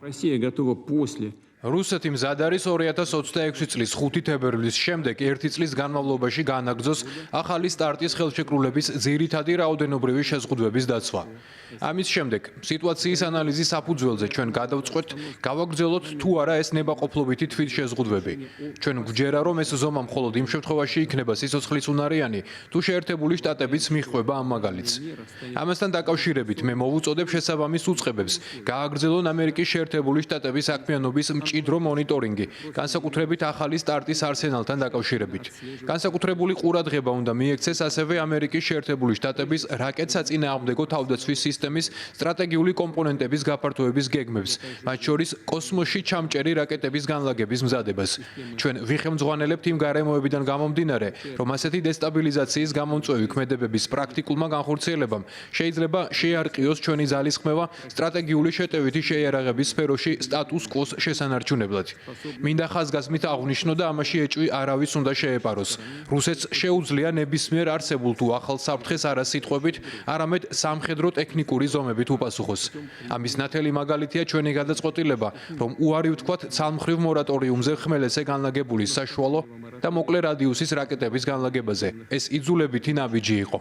Россия готова после რუსეთი მზად არის 2026 წლის 5 თებერვლის შემდეგ 1 წლის განმავლობაში განაგრძოს ახალი სტარტის ხელშეკრულების ძირითადი რაოდენობრივი შეზღუდვების დაცვა. ამის შემდეგ სიტუაციის ანალიზის საფუძველზე ჩვენ გადავწყვეტ გავაგრძელოთ თუ არა ეს ნებაყოფლობითი თვითშეზღუდვები. ჩვენ გვჯერა რომ ეს ზომა მხოლოდ იმ შემთხვევაში იქნება სიცოცხლისუნარიანი თუ შეერთებული შტატებიც მიჰყვება ამ მაგალითს. ამასთან დაკავშირებით მე მოვუწოდებ შესაბამის უწყებებს გააგრძელონ ამერიკის შეერთებული შტატების საქმიანობის მჭიდრო მონიტორინგი, განსაკუთრებით ახალი სტარტის არსენალთან დაკავშირებით. განსაკუთრებული ყურადღება უნდა მიექცეს ასევე ამერიკის შეერთებული შტატების რაკეტსაწინააღმდეგო თავდაცვის სისტემის სტრატეგიული კომპონენტების გაფართოების გეგმებს, მათ შორის კოსმოსში ჩამჭერი რაკეტების განლაგების მზადებას. ჩვენ ვიხელმძღვანელებთ იმ გარემოებიდან გამომდინარე, რომ ასეთი დესტაბილიზაციის გამომწვევი ქმედებების პრაქტიკულმა განხორციელებამ შეიძლება შეარყიოს ჩვენი ძალისხმევა სტრატეგიული შეტევითი შეიარაღების სფეროში სტატუს კვოს შესანარჩუნებლად. მინდა ხაზგასმით აღვნიშნო და ამაში ეჭვი არავის უნდა შეეპაროს. რუსეთს შეუძლია ნებისმიერ არსებულ თუ ახალ საფრთხეს არა სიტყვებით, არამედ სამხედრო ტექნიკური ზომებით უპასუხოს. ამის ნათელი მაგალითია ჩვენი გადაწყვეტილება, რომ უარი ვთქვათ ცალმხრივ მორატორიუმზე ხმელეთზე განლაგებული საშუალო და მოკლე რადიუსის რაკეტების განლაგებაზე. ეს იძულებითი ნაბიჯი იყო.